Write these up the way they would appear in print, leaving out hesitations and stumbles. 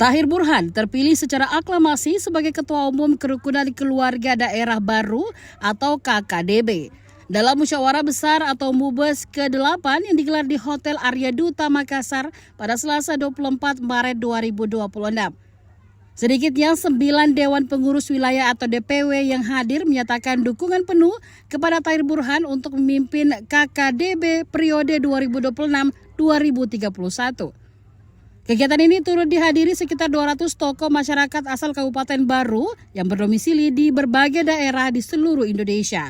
Tahir Burhan terpilih secara aklamasi sebagai Ketua Umum Kerukunan Keluarga Daerah Baru atau KKDB dalam musyawarah besar atau MUBES ke-8 yang digelar di Hotel Arya Duta Makassar pada Selasa 24 Maret 2026. Sedikitnya 9 Dewan Pengurus Wilayah atau DPW yang hadir menyatakan dukungan penuh kepada Tahir Burhan untuk memimpin KKDB periode 2026-2031. Kegiatan ini turut dihadiri sekitar 200 tokoh masyarakat asal Kabupaten Baru yang berdomisili di berbagai daerah di seluruh Indonesia.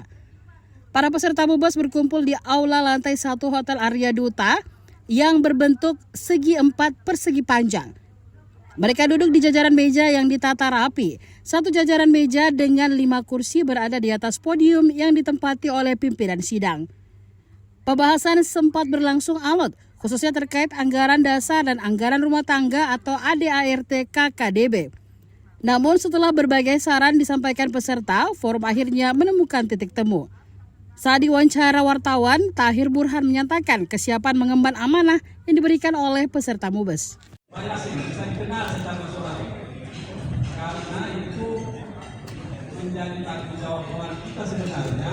Para peserta MUBES berkumpul di aula lantai 1 Hotel Arya Duta yang berbentuk segi 4 persegi panjang. Mereka duduk di jajaran meja yang ditata rapi. Satu jajaran meja dengan 5 kursi berada di atas podium yang ditempati oleh pimpinan sidang. Pembahasan sempat berlangsung alot, khususnya terkait anggaran dasar dan anggaran rumah tangga atau ADART KKDB. Namun setelah berbagai saran disampaikan peserta, forum akhirnya menemukan titik temu. Saat diwawancara wartawan, Tahir Burhan menyatakan kesiapan mengemban amanah yang diberikan oleh peserta MUBES. Banyak sih bisa dikenal secara nasional, karena itu menjadi tanggung jawab kita sebenarnya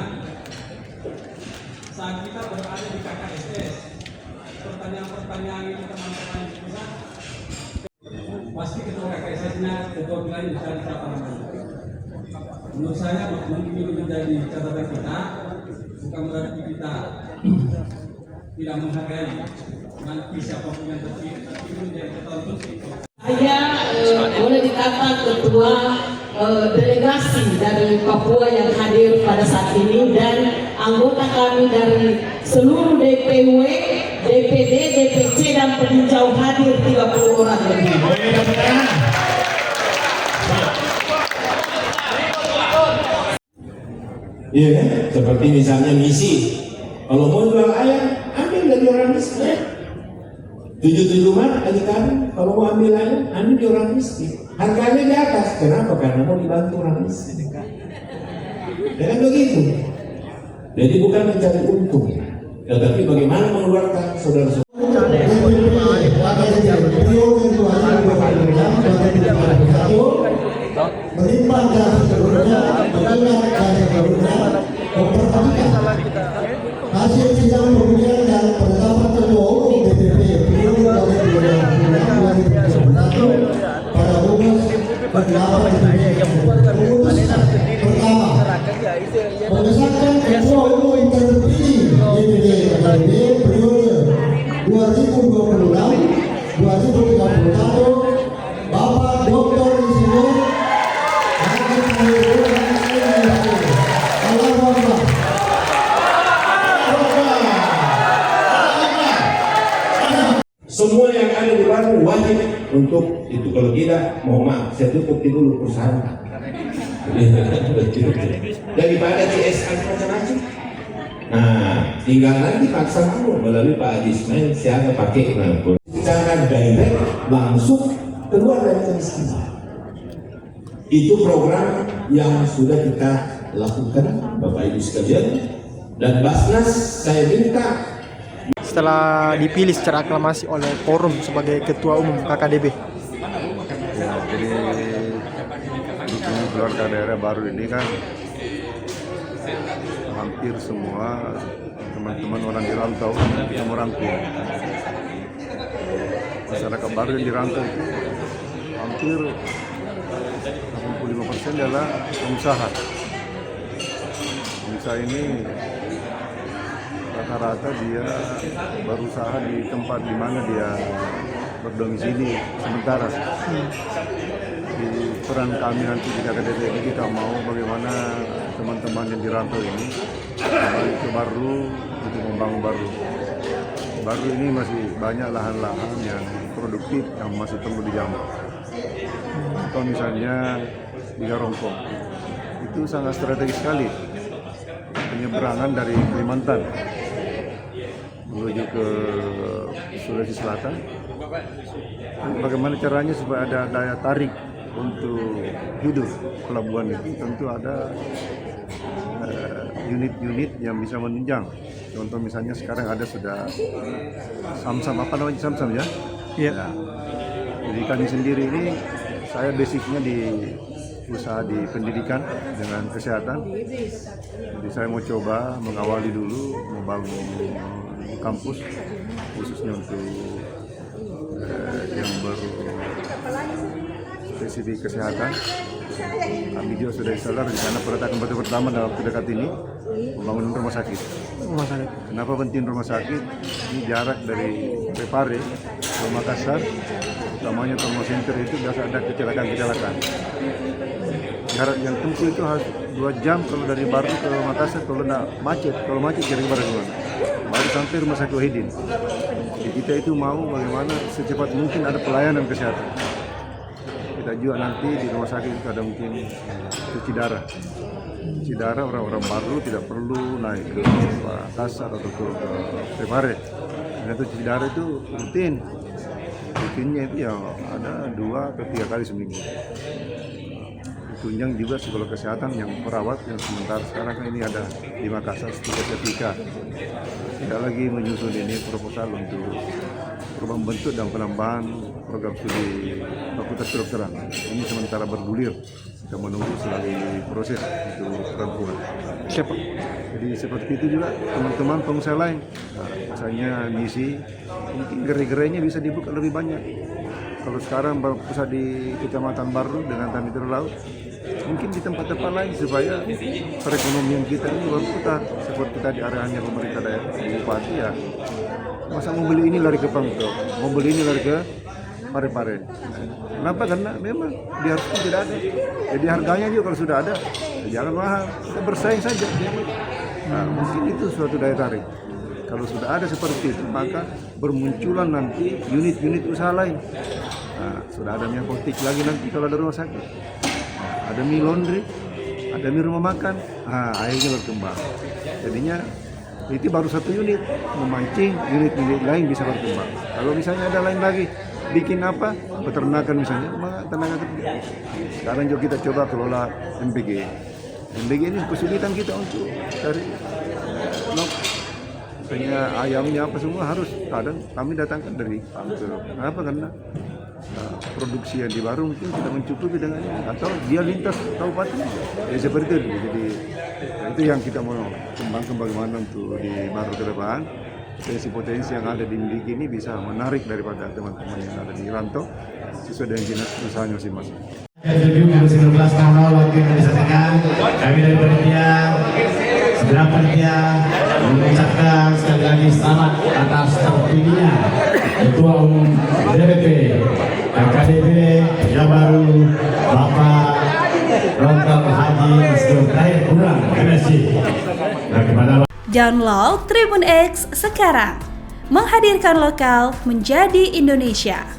saat kita berada di KKSS. Pertanyaan-pertanyaan yang teman-teman bisa pasti ketua KKSS-nya, ketua wilayah bisa siapa namanya. Menurut saya ini menjadi catatan kita, bukan berarti kita tidak menghargai nanti siapapun yang terpilih, tapi menjadi catatan kita. Saya boleh dikata ketua delegasi dari Papua yang hadir pada saat ini dan anggota kami dari seluruh DPW, DPD, DPC dan peninjau hadir 30 orang lebih. Iya kan? Seperti misalnya misi. Kalau mau jual ayam, ambil dari orang miskin. 77 mah aja kami. Kalau mau ambil ayam, ambil dari orang miskin. Harganya di atas. Kenapa? Karena mau dibantu orang miskin. Ya kan begitu. Jadi bukan mencari untung, tetapi bagaimana mengeluarkan saudara-saudara. Menimbang dan seluruhnya mendengar dan seluruhnya memperhatikan hasil sidang pemilihan dan penetapan ketua umum DPP periode tahun 2021 pada MUBES ke-8 memutuskan pertama mengesahkan ketua umum terpilih DPD KKDB periode 2026-2031 Bapak Dr. Insinyur Semua yang ada di Bandung wajib untuk itu. Kalau tidak, mohon maaf, saya tutup dulu perusahaan. Daripada CSR macam-macam. Nah, tinggal nanti paksa kamu melalui Pak Haji Ismail siapa pakai nanti. Secara direct langsung keluar dari kemiskinan. Itu program yang sudah kita lakukan, Bapak Ibu sekalian. Dan Basnas saya minta. Setelah dipilih secara aklamasi oleh forum sebagai Ketua Umum KKDB. Ya, jadi dukungan keluarga daerah baru ini kan hampir semua teman-teman orang di rantau kita merangkul. Masyarakat baru yang di rantau itu hampir 85% adalah pengusaha. Pengusaha ini rata-rata dia berusaha di tempat di mana dia berdomisili sementara. Di peran kami nanti di KKDB ini kita mau bagaimana teman-teman yang di rantau ini kembali ke Baru untuk membangun Baru. Baru ini masih banyak lahan-lahan yang produktif yang masih perlu dijamah. Atau misalnya di Garongkong itu sangat strategis sekali penyeberangan dari Kalimantan menuju ke Sulawesi Selatan. Bagaimana caranya supaya ada daya tarik untuk hidup pelabuhan itu? Tentu ada unit-unit yang bisa menunjang. Contoh misalnya sekarang ada sudah Samsam, apa namanya Samsam ya? Iya. Nah, jadi Jadi kami sendiri ini, saya basicnya di usaha di pendidikan dengan kesehatan. Jadi saya mau coba mengawali dulu membangun kampus khususnya untuk yang berspesifik kesehatan. Kami juga sudah installer di sana peletakan batu pertama dalam terdekat ini membangun rumah sakit. Kenapa penting rumah sakit? Ini jarak dari Prepare ke Makassar, utamanya trauma center itu biasa ada kecelakaan. Jarak yang tempuh itu harus 2 jam kalau dari Baru ke Makassar, kalau macet kira-kira gimana? Baru sampai rumah sakit Wahidin. Jadi kita itu mau bagaimana secepat mungkin ada pelayanan kesehatan. Kita juga nanti di rumah sakit itu ada mungkin cuci darah. Cuci darah orang-orang baru tidak perlu naik ke Makassar atau ke Prepare. Dan itu cuci darah itu rutinnya itu ya ada 2 atau 3 kali seminggu. Tunjang juga psikolog kesehatan yang perawat yang sementara sekarang ini ada di Makassar ketika tidak lagi menyusun ini proposal untuk perubahan bentuk dan penambahan program studi fakultas kedokteran. Ini sementara bergulir, kita menunggu selagi proses untuk perampungan. Siapa? Jadi seperti itu juga teman-teman pengusaha lain. Nah, misalnya misi mungkin gerai-gerainya bisa dibuka lebih banyak. Kalau sekarang pusat di Kecamatan Baru dengan Tani Laut, mungkin di tempat-tempat lain supaya perekonomian kita ini berputar seperti tadi arahannya pemerintah daerah, bupati ya. Masa mau beli ini lari ke Pangkep, mau beli ini lari ke Pare-Pare. Kenapa? Karena memang di harus tidak ada. Jadi harganya juga kalau sudah ada, ya jangan mahal, kita bersaing saja. Nah, mungkin itu suatu daya tarik. Kalau sudah ada seperti itu, maka bermunculan nanti unit-unit usaha lain. Nah, sudah ada mie apotek lagi nanti kalau ada rumah sakit. Nah, ada mie laundry, ada mie rumah makan. Nah, akhirnya berkembang. Jadinya itu baru satu unit, memancing unit-unit lain bisa berkembang. Kalau misalnya ada lain lagi, bikin apa? Peternakan misalnya, maka tenaga kerja. Sekarang juga kita coba kelola MPG. MPG ini kesulitan kita untuk cari misalnya ayamnya apa semua harus kadang kami datangkan dari Pangkep. Kenapa? Karena produksi yang di Baru mungkin tidak mencukupi dengan ini, atau dia lintas kabupaten. Ya seperti itu. Jadi itu yang kita mau kembangkan bagaimana untuk di Baru ke depan. Potensi yang ada di Miliki ini bisa menarik daripada teman-teman yang ada di rantau sesuai dengan jenis usahanya masing-masing. Interview 19.00 waktu Indonesia Tengah, kami dari panitia segenap panitia mengucapkan sekali lagi selamat atas terpilihnya Ketua Umum DPP KKDP Jabaru Bapak Dr. Haji Maskur Tahir Kurang. Terima kasih. Dan kepada Download Tribun X sekarang, menghadirkan lokal menjadi Indonesia.